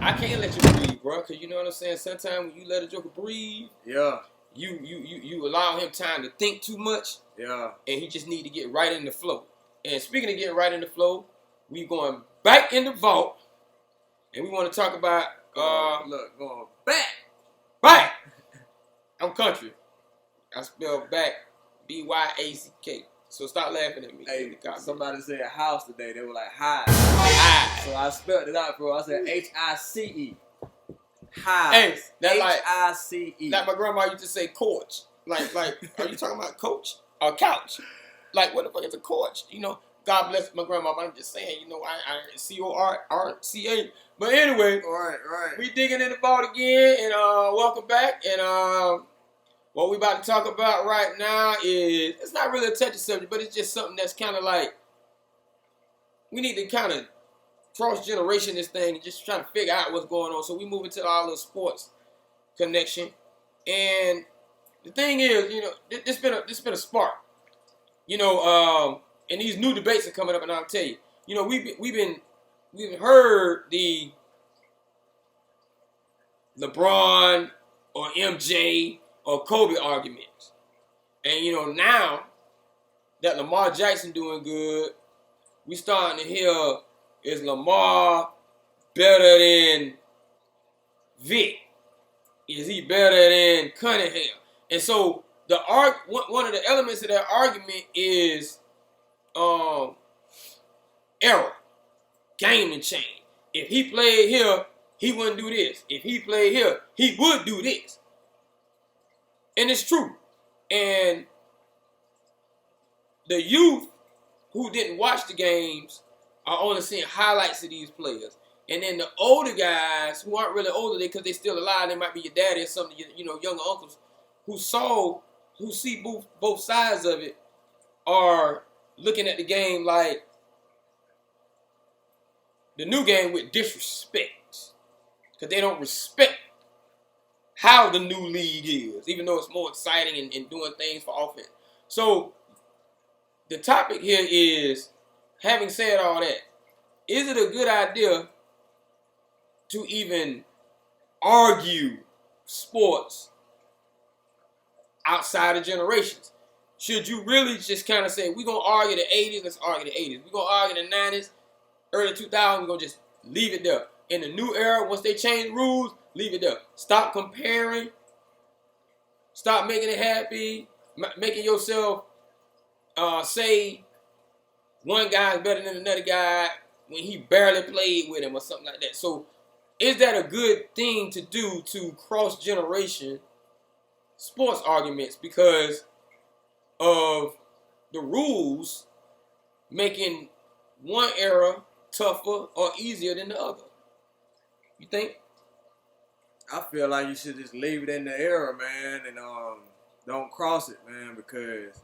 I can't let you breathe, bro. Cause you know what I'm saying. Sometimes when you let a joker breathe, yeah, you allow him time to think too much. Yeah. And he just need to get right in the flow. And speaking of getting right in the flow, we going back in the vault, and we want to talk about going back. Back. I'm country. I spell back B-Y-A-C-K. So stop laughing at me. Hey, somebody said house today. They were like hi. Hi. So I spelled it out, bro. I said H-I-C-E. Hi. Hey, that's like H-I-C-E. Like my grandma used to say coach. Like, are you talking about coach or couch? Like, what the fuck is a coach? You know, God bless my grandma, but I'm just saying, you know, I C-O-R-R-C-A. But anyway, right. We digging in the vault again, and welcome back. And what we about to talk about right now is, it's not really a touchy subject, but it's just something that's kind of like, we need to kind of cross-generation this thing and just try to figure out what's going on. So we move into our little sports connection. And the thing is, you know, this been a spark. You know, and these new debates are coming up, and I'll tell you, you know, we've heard the LeBron or MJ or Kobe arguments, and you know, now that Lamar Jackson doing good, we starting to hear, is Lamar better than Vic? Is he better than Cunningham? And so one of the elements of that argument is era, game and change. If he played here, he wouldn't do this. If he played here, he would do this. And it's true. And the youth who didn't watch the games are only seeing highlights of these players. And then the older guys who aren't really older because they're still alive, they might be your daddy or something, you know, younger uncles who see both sides of it, are looking at the game like the new game with disrespect. Because they don't respect how the new league is, even though it's more exciting and doing things for offense. So the topic here is, having said all that, is it a good idea to even argue sports outside of generations? Should you really just kind of say, we're going to argue the 80s, let's argue the 80s. We're going to argue the 90s, early 2000s, we're going to just leave it there. In the new era, once they change rules, leave it there. Stop comparing. Stop making it happy. Making yourself say one guy's better than another guy when he barely played with him or something like that. So is that a good thing to do to cross-generation sports arguments because of the rules making one era tougher or easier than the other? You think? I feel like you should just leave it in the era, man, and don't cross it, man, because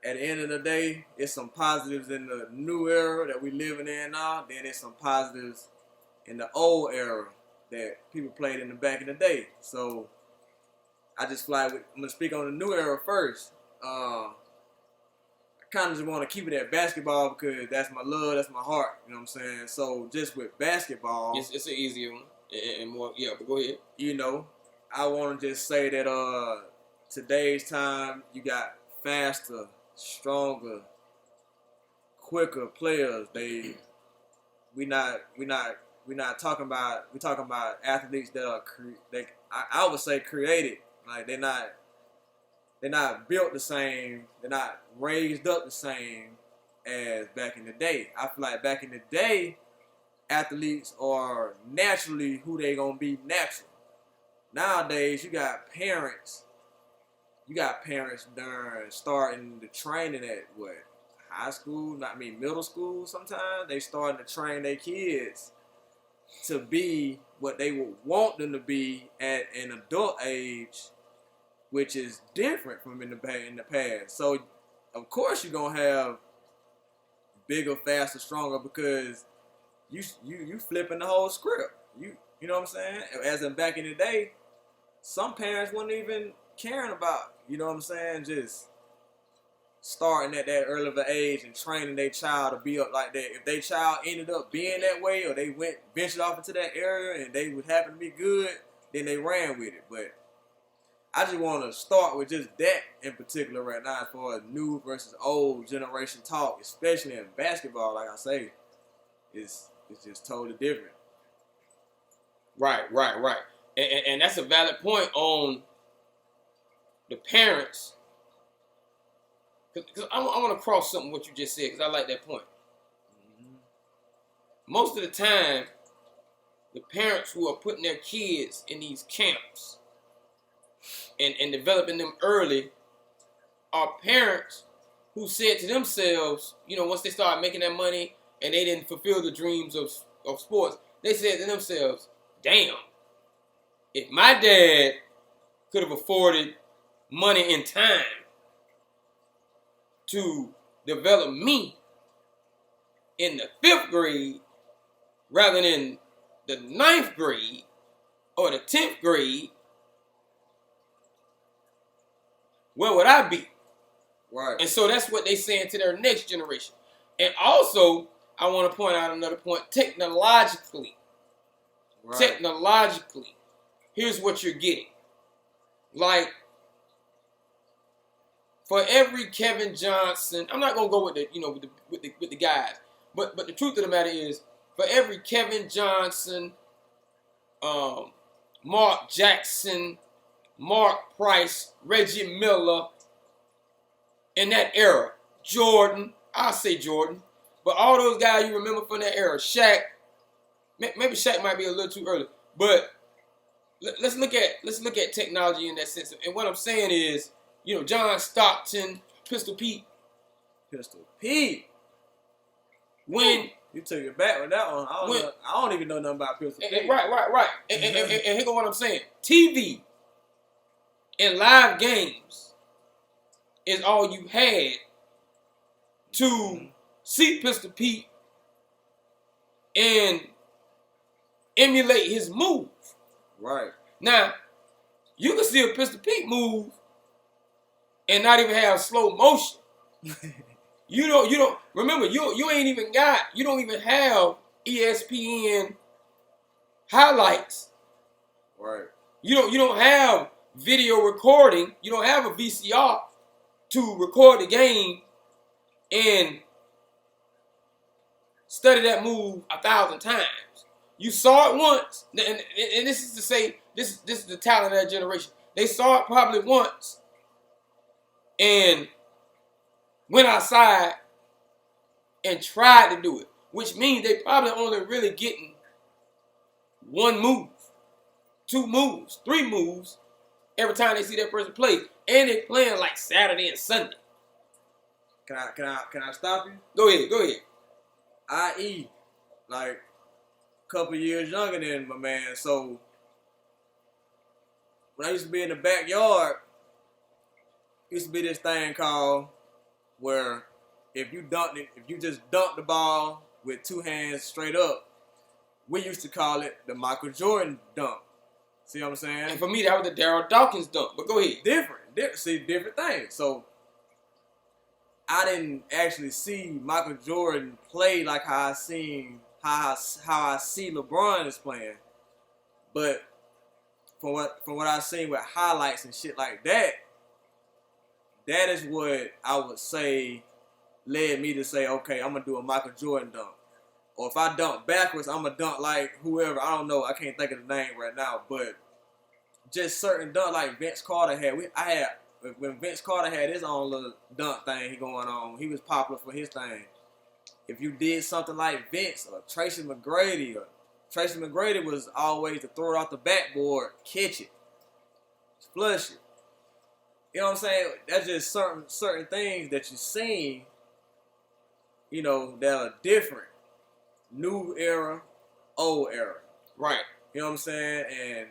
at the end of the day, it's some positives in the new era that we living in now. Then there's some positives in the old era that people played in the back in the day. So I just feel like I'm gonna speak on the new era first. I kind of just want to keep it at basketball because that's my love, that's my heart. You know what I'm saying? So just with basketball, it's an easier one and more. Yeah, but go ahead. You know, I want to just say that today's time, you got faster, stronger, quicker players. We not talking about. We talking about athletes that are I would say created. Like they're not built the same. They're not raised up the same as back in the day. I feel like back in the day, athletes are naturally who they gonna be natural. Nowadays, you got parents during starting the training at what? High school? Middle school sometimes. They starting to train their kids to be what they would want them to be at an adult age, which is different from in the past. So, of course, you're gonna have bigger, faster, stronger because you flipping the whole script. You know what I'm saying? As in back in the day, some parents weren't even caring about, you know what I'm saying, just starting at that early of an age and training their child to be up like that. If their child ended up being that way, or they ventured off into that area and they would happen to be good, then they ran with it. But I just want to start with just that in particular right now, as far as new versus old generation talk, especially in basketball. Like I say, it's just totally different. Right. And that's a valid point on the parents. Because I want to cross something what you just said, because I like that point. Mm-hmm. Most of the time, the parents who are putting their kids in these camps and developing them early are parents who said to themselves, once they started making that money and they didn't fulfill the dreams of sports, they said to themselves, damn, if my dad could have afforded money and time to develop me in the 5th grade rather than the 9th grade or the 10th grade, where would I be? Right. And so that's what they're saying to their next generation. And also, I want to point out another point. Technologically, here's what you're getting. Like, for every Kevin Johnson, I'm not gonna go with the guys, but the truth of the matter is, for every Kevin Johnson, Mark Jackson, Mark Price, Reggie Miller, in that era, Jordan, I'll say Jordan, but all those guys you remember from that era, Shaq, maybe Shaq might be a little too early, but let's look at technology in that sense. And what I'm saying is, John Stockton, Pistol Pete. When you took it back with that one, I don't even know nothing about Pistol Pete. Right. And here go what I'm saying. TV and live games is all you had to see Pistol Pete and emulate his move. Right. Now, you can see a Pistol Pete move and not even have slow motion. You don't remember, you don't even have ESPN highlights. Right. You don't have video recording. You don't have a VCR to record the game and study that move 1,000 times. You saw it once, and this is to say, this is the talent of that generation. They saw it probably once and went outside and tried to do it, which means they probably only really getting 1 move, 2 moves, 3 moves every time they see that person play, and they playing like Saturday and Sunday. Can I stop you? Go ahead. I.e., like a couple years younger than my man. So when I used to be in the backyard, used to be this thing called where if you just dunked the ball with 2 hands straight up, we used to call it the Michael Jordan dunk. See what I'm saying? And for me, that was the Darryl Dawkins dunk. But go ahead. Different things. So I didn't actually see Michael Jordan play like how I see LeBron is playing. But from what I've seen with highlights and shit like that, that is what I would say led me to say, okay, I'm gonna do a Michael Jordan dunk. Or if I dunk backwards, I'm gonna dunk like whoever. I don't know. I can't think of the name right now. But just certain dunk like Vince Carter had. When Vince Carter had his own little dunk thing going on, he was popular for his thing. If you did something like Vince or Tracy McGrady was always to throw it off the backboard, catch it, flush it. You know what I'm saying? That's just certain things that you've seen, that are different. New era, old era. Right. You know what I'm saying? And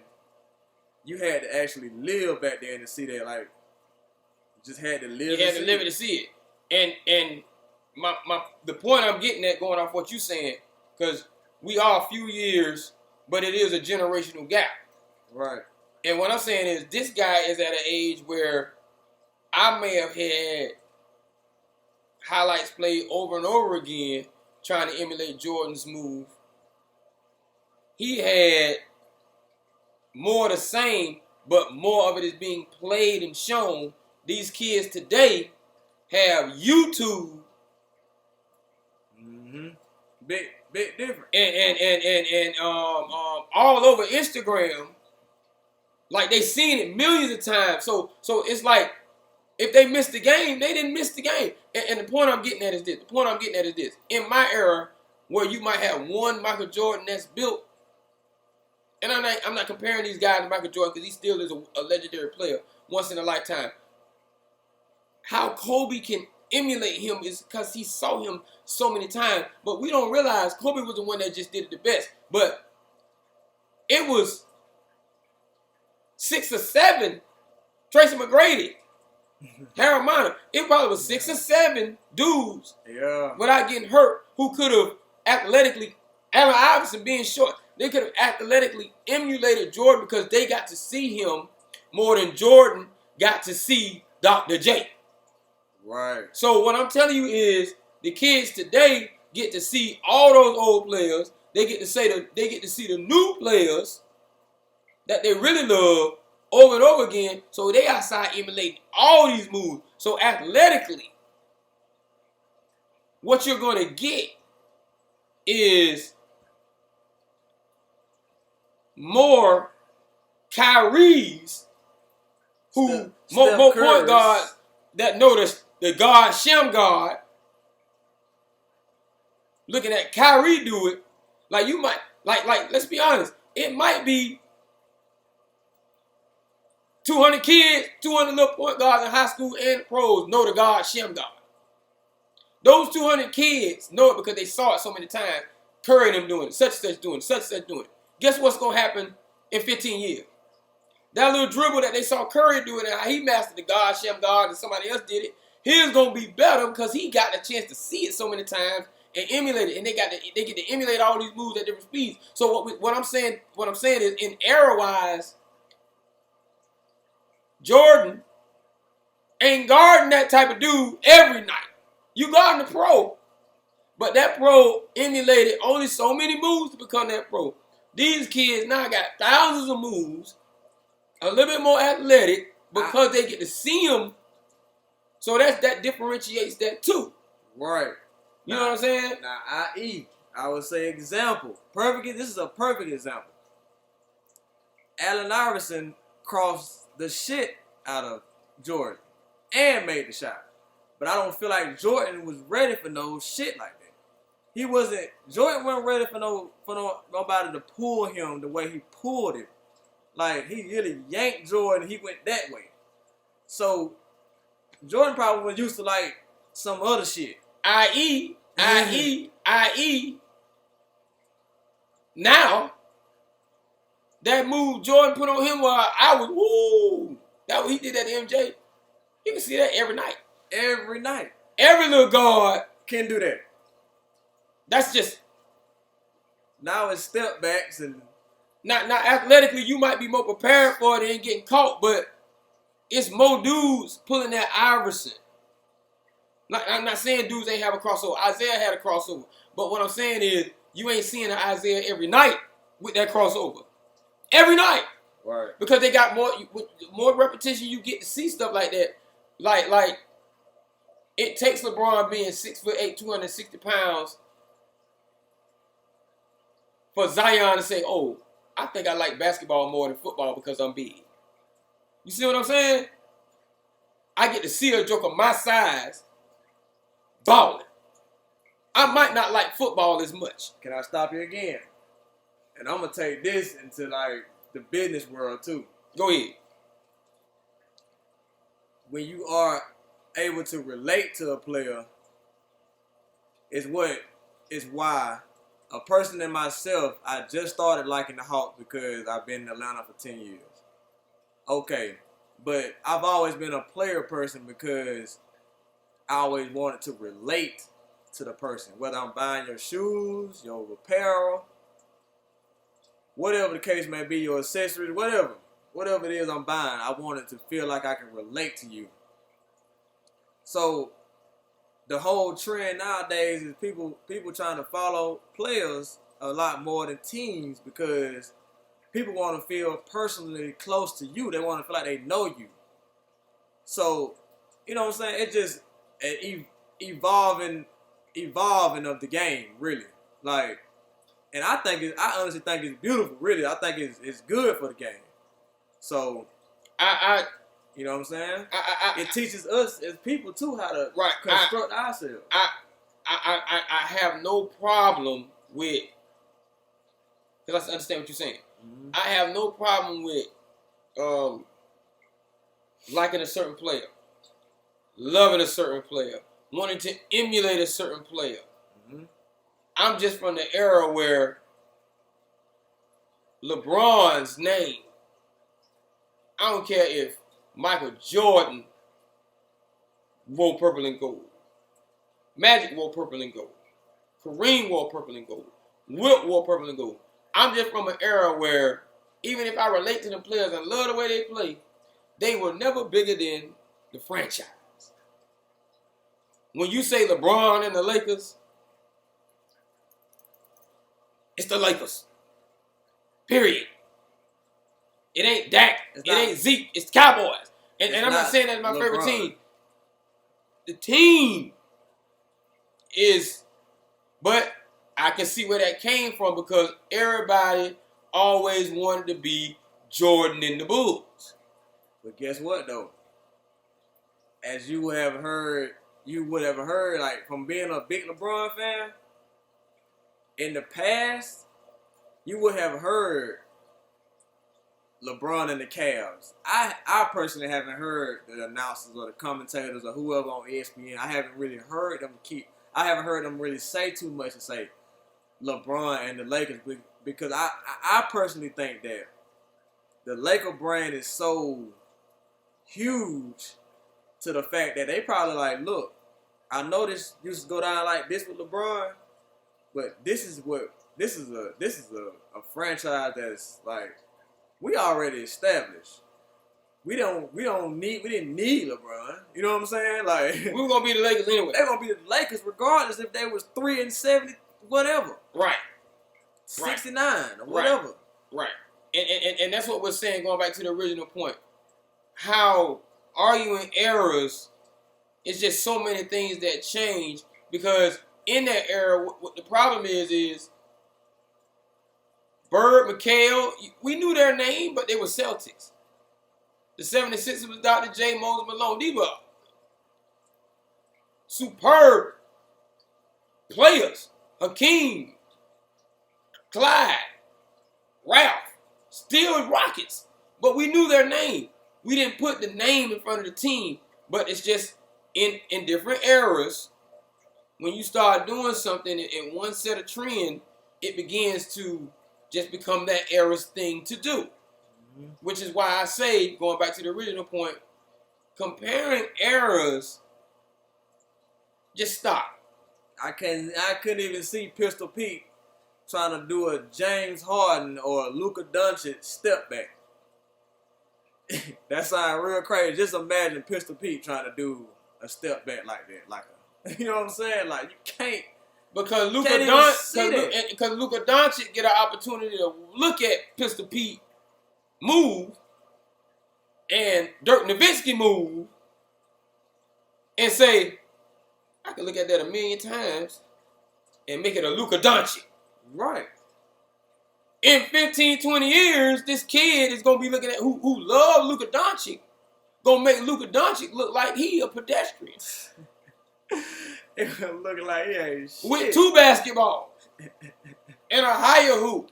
you had to actually live back there to see that. Like, you just had to live. You had to live it to see it. And the point I'm getting at, going off what you're saying, because we are a few years, but it is a generational gap. Right. And what I'm saying is, this guy is at an age where I may have had highlights played over and over again trying to emulate Jordan's move. He had more of the same, but more of it is being played and shown. These kids today have YouTube. Mm-hmm. Big different. And all over Instagram. Like they seen it millions of times. So it's like if they missed the game, they didn't miss the game. And the point I'm getting at is this. In my era, where you might have one Michael Jordan that's built, and I'm not comparing these guys to Michael Jordan because he still is a legendary player, once in a lifetime. How Kobe can emulate him is because he saw him so many times. But we don't realize Kobe was the one that just did it the best. But it was 6 or 7, Tracy McGrady, Harold Miner. It probably was 6 or 7 dudes without getting hurt who could have athletically, Allen Iverson being short, they could have athletically emulated Jordan because they got to see him more than Jordan got to see Dr. J. Right. So what I'm telling you is the kids today get to see all those old players. They get to see the new players that they really love over and over again. So they outside emulating all these moves. So athletically, what you're going to get is more Kyries, who more point guards that know the guard, Shem guard. Looking at Kyrie do it, like you might, like let's be honest, it might be 200 kids, 200 little point guards in high school and pros know the guard, Shem guard. Those 200 kids know it because they saw it so many times. Curry and them doing it, such and such doing it, such and such doing it. Guess what's going to happen in 15 years? That little dribble that they saw Curry doing and how he mastered the guard, Shem guard, and somebody else did it, his going to be better because he got the chance to see it so many times and emulate it. And they get to emulate all these moves at different speeds. So what I'm saying is, in era-wise, Jordan ain't guarding that type of dude every night. You guarding the pro. But that pro emulated only so many moves to become that pro. These kids now got thousands of moves, a little bit more athletic because they get to see them. So that differentiates that too. Right. You know what I'm saying? Now, I would say example. This is a perfect example. Allen Iverson crossed the shit out of Jordan and made the shot. But I don't feel like Jordan was ready for no shit like that. Jordan wasn't ready for nobody to pull him the way he pulled him. Like, he really yanked Jordan, he went that way. So, Jordan probably was used to, like, some other shit. I.e. Now, that move Jordan put on him while I was, woo, that what he did at MJ. You can see that every night. Every night. Every little guard can do that. That's just. Now it's step backs and. Now athletically, you might be more prepared for it and getting caught, but it's more dudes pulling that Iverson. I'm not saying dudes ain't have a crossover. Isaiah had a crossover. But what I'm saying is, you ain't seeing an Isaiah every night with that crossover. Every night. Right. Because they got more repetition, you get to see stuff like that. Like it takes LeBron being 6'8", 260 pounds for Zion to say, oh, I think I like basketball more than football because I'm big. You see what I'm saying? I get to see a joker my size balling. I might not like football as much. Can I stop you again? And I'm going to take this into, like, the business world, too. Go ahead. When you are able to relate to a player is why a person in myself, I just started liking the Hawks because I've been in Atlanta for 10 years. Okay, but I've always been a player person because I always wanted to relate to the person. Whether I'm buying your shoes, your apparel, whatever the case may be, your accessories, whatever it is I'm buying, I wanted to feel like I can relate to you. So the whole trend nowadays is people trying to follow players a lot more than teams because people want to feel personally close to you. They want to feel like they know you. So, you know what I'm saying? It's just an evolving of the game, really. Like, and I honestly think it's beautiful, really. I think it's good for the game. So, you know what I'm saying? It teaches us as people too how to construct ourselves. I have no problem with, because I understand what you're saying. Mm-hmm. I have no problem with liking a certain player, loving a certain player, wanting to emulate a certain player. Mm-hmm. I'm just from the era where LeBron's name, I don't care if Michael Jordan wore purple and gold, Magic wore purple and gold, Kareem wore purple and gold, Wilt wore purple and gold. I'm just from an era where even if I relate to them players and love the way they play, they were never bigger than the franchise. When you say LeBron and the Lakers, it's the Lakers. Period. It ain't Dak. It ain't Zeke. It's Cowboys. And I'm not saying that's my favorite team. The team is, but I can see where that came from because everybody always wanted to be Jordan and the Bulls. But guess what, though? As you would have heard, like, from being a big LeBron fan, in the past, you would have heard LeBron and the Cavs. I personally haven't heard the announcers or the commentators or whoever on ESPN. I haven't heard them really say too much and say LeBron and the Lakers because I personally think that the Laker brand is so huge to the fact that they probably like, look, I know this used to go down like this with LeBron, but this is a franchise that's like we already established. We didn't need LeBron. You know what I'm saying? Like we were gonna be the Lakers anyway. They're gonna be the Lakers regardless if they was 3-70, whatever. Right. 69 or whatever. Right. And that's what we're saying, going back to the original point. How arguing errors is just so many things that change because in that era, what the problem is Bird, McHale, we knew their name, but they were Celtics. The 76ers was Dr. J, Moses Malone. These were superb players. Hakeem, Clyde, Ralph, still Rockets. But we knew their name. We didn't put the name in front of the team. But it's just in different eras, when you start doing something in one set of trend, it begins to just become that era's thing to do. Mm-hmm. Which is why I say, going back to the original point, comparing eras, just stop. I couldn't even see Pistol Pete trying to do a James Harden or a Luka Doncic step back. That sounds real crazy. Just imagine Pistol Pete trying to do a step back like that. You know what I'm saying? Like, you can't. Because Luka Doncic get an opportunity to look at Pistol Pete move and Dirk Nowitzki move and say, I can look at that 1,000,000 times and make it a Luka Doncic. Right. In 15, 20 years, this kid is going to be looking at who love Luka Doncic, going to make Luka Doncic look like he a pedestrian. It's looking like he ain't shit. With 2 basketballs and a higher hoop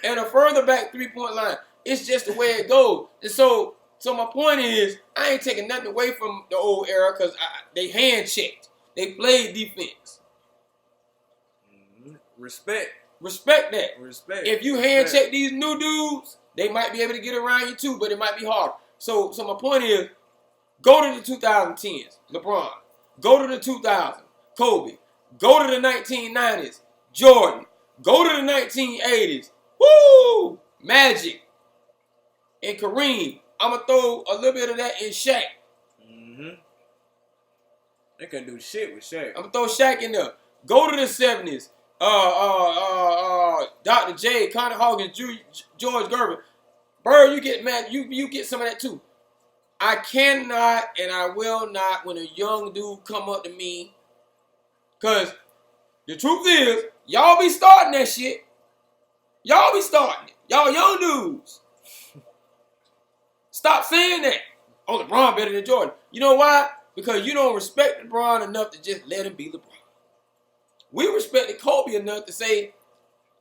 and a further back 3-point line. It's just the way it goes. And so my point is, I ain't taking nothing away from the old era because they hand-checked. They played defense. Respect that. Respect. If you hand-check these new dudes, they might be able to get around you too, but it might be hard. So my point is, go to the 2010s, LeBron. Go to the 2000s, Kobe. Go to the 1990s, Jordan. Go to the 1980s, woo, Magic and Kareem. I'm going to throw a little bit of that in Shaq. Mm-hmm. They couldn't do shit with Shaq. I'm gonna throw Shaq in there. Go to the 70s. Dr. J, Connie Hawkins, George Gervin. Bird, you get mad. You get some of that too. I cannot and I will not when a young dude come up to me. Cause the truth is, y'all be starting that shit. Y'all be starting it. Y'all young dudes. Stop saying that. Oh, LeBron better than Jordan. You know why? Because you don't respect LeBron enough to just let him be LeBron. We respected Kobe enough to say,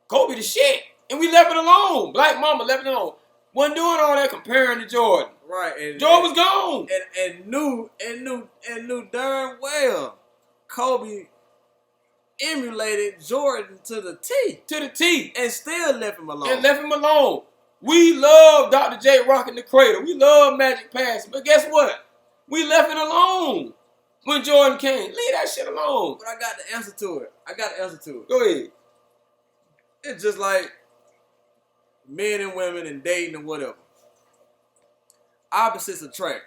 Kobe the shit. And we left it alone. Black mama left it alone. Wasn't doing all that comparing to Jordan. Right. And Jordan was gone. And knew darn well Kobe emulated Jordan to the T. To the T. And still left him alone. We love Dr. J rocking the cradle. We love Magic passing. But guess what? We left it alone when Jordan came. Leave that shit alone. But I got the answer to it. Go ahead. It's just like men and women and dating and whatever. Opposites attract.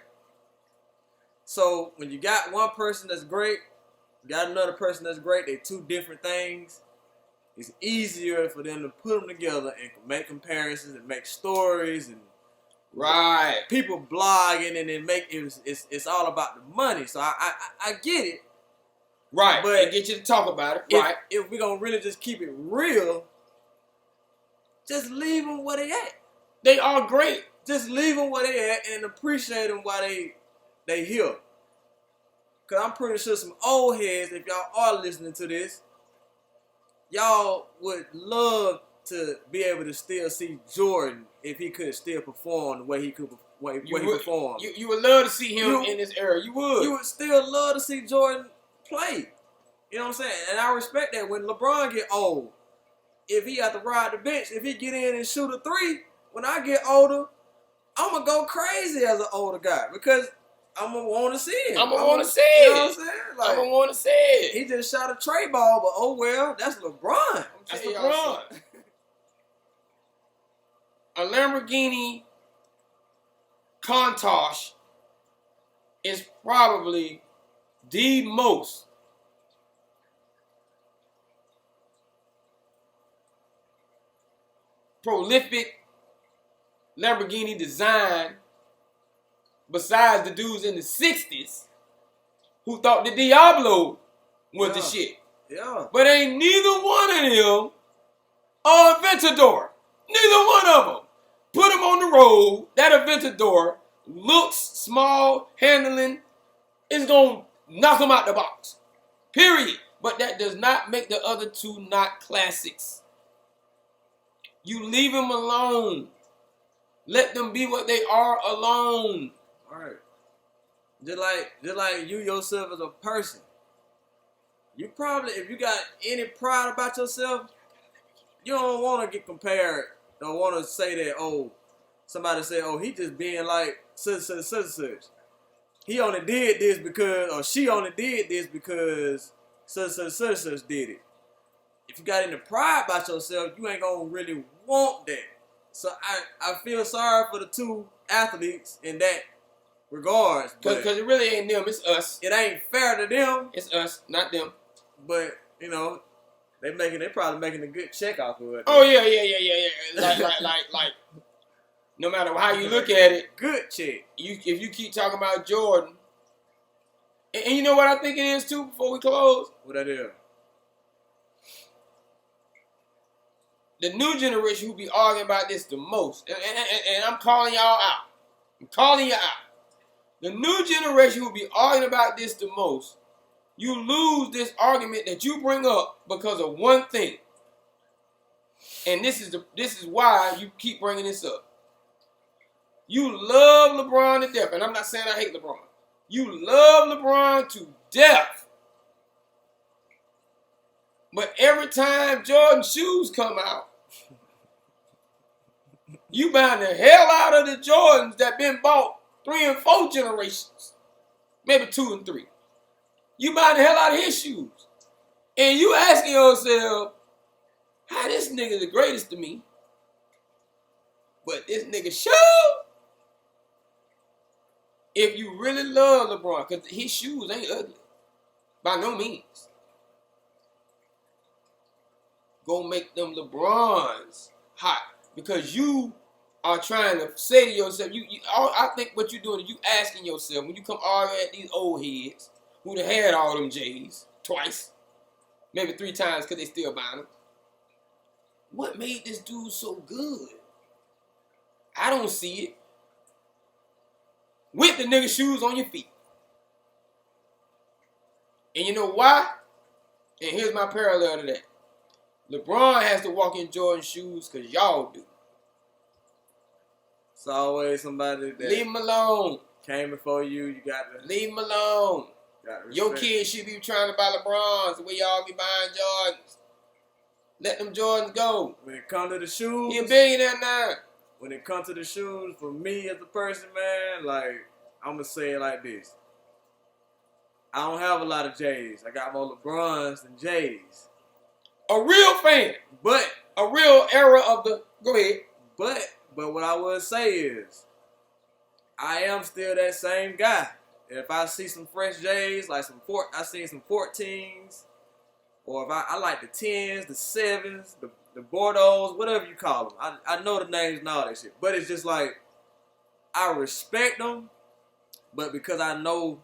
So when you got one person that's great, you got another person that's great, they're two different things. It's easier for them to put them together and make comparisons and make stories and right. People blogging and then it's all about the money. So I get it. Right. But and get you to talk about it. Right. If we're gonna really just keep it real, just leave them where they at. They are great. Just leave them where they at and appreciate them while they here. Cause I'm pretty sure some old heads, if y'all are listening to this, y'all would love to be able to still see Jordan if he could still perform the way he could he performed. You would love to see him in this era. You would. You would still love to see Jordan play. You know what I'm saying? And I respect that. When LeBron get old, if he have to ride the bench, if he get in and shoot a three, when I get older, I'm going to go crazy as an older guy because I'm going to want to see it. I'm going to want to see it. You know what I'm saying? Like, I'm going to want to see it. He just shot a tray ball, but oh well, that's LeBron. That's LeBron. A Lamborghini Countach is probably the most prolific Lamborghini design besides the dudes in the 60s who thought the Diablo was the shit. Yeah. But ain't neither one of them a Aventador. Neither one of them. Put them on the road. That Aventador looks small, handling. It's going to knock them out the box. Period. But that does not make the other two not classics. You leave them alone. Let them be what they are alone. All right. Just like you yourself as a person. You probably, if you got any pride about yourself, you don't want to get compared. Don't want to say that, oh, somebody say, oh, he just being like such. He only did this because, or she only did this because such did it. If you got any pride about yourself, you ain't gonna really want that. So I feel sorry for the two athletes in that regards. Because it really ain't them, it's us. It ain't fair to them. It's us, not them. But, you know, they probably making a good check off of it. Oh, yeah. Like, no matter how you look at it. Good check. If you keep talking about Jordan. And you know what I think it is, too, before we close? What that is? The new generation who be arguing about this the most. And I'm calling y'all out. I'm calling you out. The new generation who be arguing about this the most, you lose this argument that you bring up because of one thing. And this is why you keep bringing this up. You love LeBron to death. And I'm not saying I hate LeBron. You love LeBron to death. But every time Jordan shoes come out, you buying the hell out of the Jordans that been bought 3 and 4 generations. Maybe 2 and 3. You buying the hell out of his shoes. And you asking yourself, how this nigga the greatest to me? But this nigga shoe? If you really love LeBron, because his shoes ain't ugly. By no means. Go make them LeBrons hot because you are trying to say to yourself, I think what you're doing is you asking yourself when you come argue at these old heads who done had all them J's twice, maybe 3 times because they still buying them. What made this dude so good? I don't see it. With the nigga shoes on your feet. And you know why? And here's my parallel to that. LeBron has to walk in Jordan shoes because y'all do. It's always somebody that leave him alone. Came before you. You got to leave him alone. Your kids should be trying to buy LeBrons the way y'all be buying Jordans. Let them Jordans go. When it comes to the shoes, he a billionaire now. When it comes to the shoes, for me as a person, man, like I'm gonna say it like this. I don't have a lot of J's. I got more LeBrons than J's. A real fan, but a real era of the. Go ahead. But what I would say is, I am still that same guy. If I see some fresh J's, like I seen some 14s, or if I like the 10s, the 7s, the Bordeaux, whatever you call them. I know the names and all that shit. But it's just like, I respect them, but because I know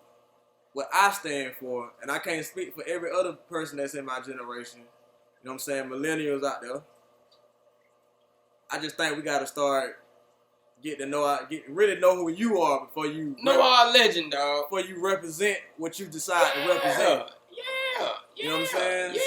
what I stand for, and I can't speak for every other person that's in my generation, you know what I'm saying, millennials out there, I just think we got to start really know who you are before you know our legend, dog. Before you represent what you decide to represent. Yeah. You know what I'm saying?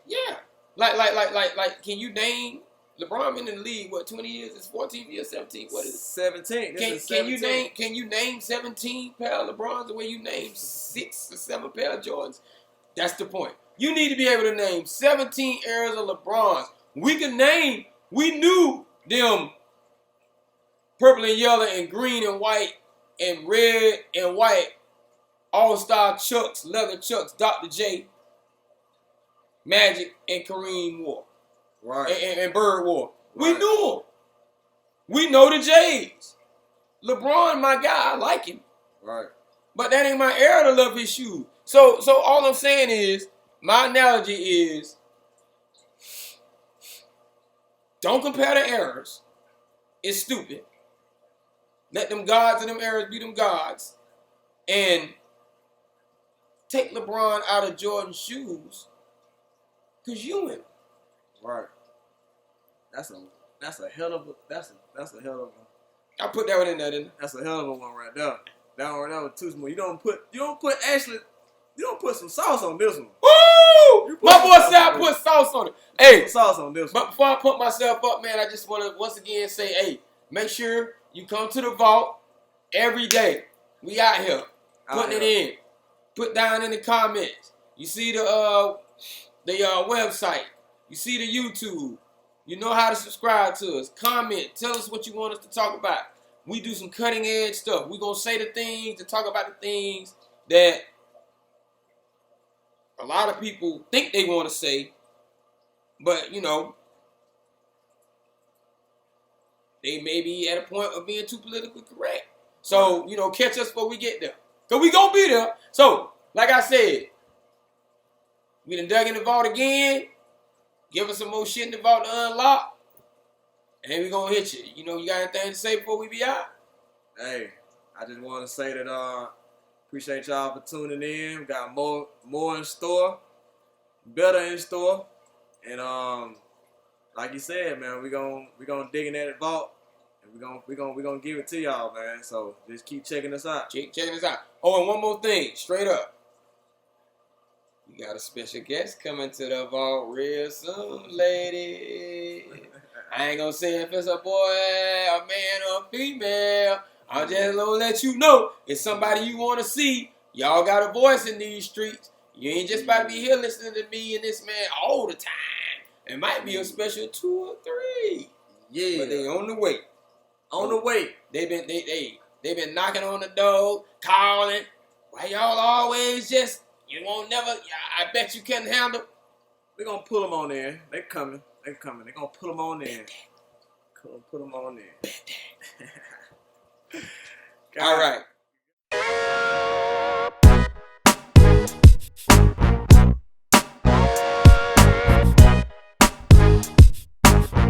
Yeah. Like, can you name LeBron been in the league? What, 20 years? It's 14 years, 17. What is it? 17. Can you name 17 pair of LeBrons the way you name 6 or 7 pair of Jordans? That's the point. You need to be able to name 17 eras of LeBrons. We knew them purple and yellow and green and white and red and white all-star Chucks, leather Chucks, Dr. J, Magic, and Kareem wore. Right. And Bird wore. Right. We knew them. We know the J's. LeBron, my guy, I like him. Right. But that ain't my era to love his shoes. So all I'm saying is, my analogy is, don't compare the eras. It's stupid. Let them gods and them eras be them gods. And take LeBron out of Jordan's shoes. Cause you in them. Right. That's a hell of a I put that one in there, didn't I? That's a hell of a one right there. That one was too small. You don't put some sauce on this one. Woo! My boy said I put sauce on it. Hey, sauce on this one. But before I put myself up, man, I just want to once again say, hey, make sure you come to the vault every day. We out here putting it in. Put down in the comments. You see the website. You see the YouTube. You know how to subscribe to us. Comment. Tell us what you want us to talk about. We do some cutting edge stuff. We're going to say the things and talk about the things that a lot of people think they want to say. But, you know, they may be at a point of being too politically correct. So, you know, catch us before we get there. Because we going to be there. So, like I said, we done dug in the vault again. Give us some more shit in the vault to unlock. And we going to hit you. You know, you got anything to say before we be out? Hey, I just want to say that appreciate y'all for tuning in. We got more in store. Better in store. And like you said, man, we gonna dig in that vault, and we gonna give it to y'all, man. So just keep checking us out. Keep checking us out. Oh, and one more thing, straight up, we got a special guest coming to the vault real soon, lady. I ain't gonna say if it's a boy, a man, or a female. I'm just gonna let you know it's somebody you want to see. Y'all got a voice in these streets. You ain't just about to be here listening to me and this man all the time. It might be a special 2 or 3. Yeah. But they on the way. On the way. They've been knocking on the door, calling. Why y'all always just, you won't never, I bet you can't handle. We're going to pull them on there. They coming. They're going to pull them on there. Put them on there. All right.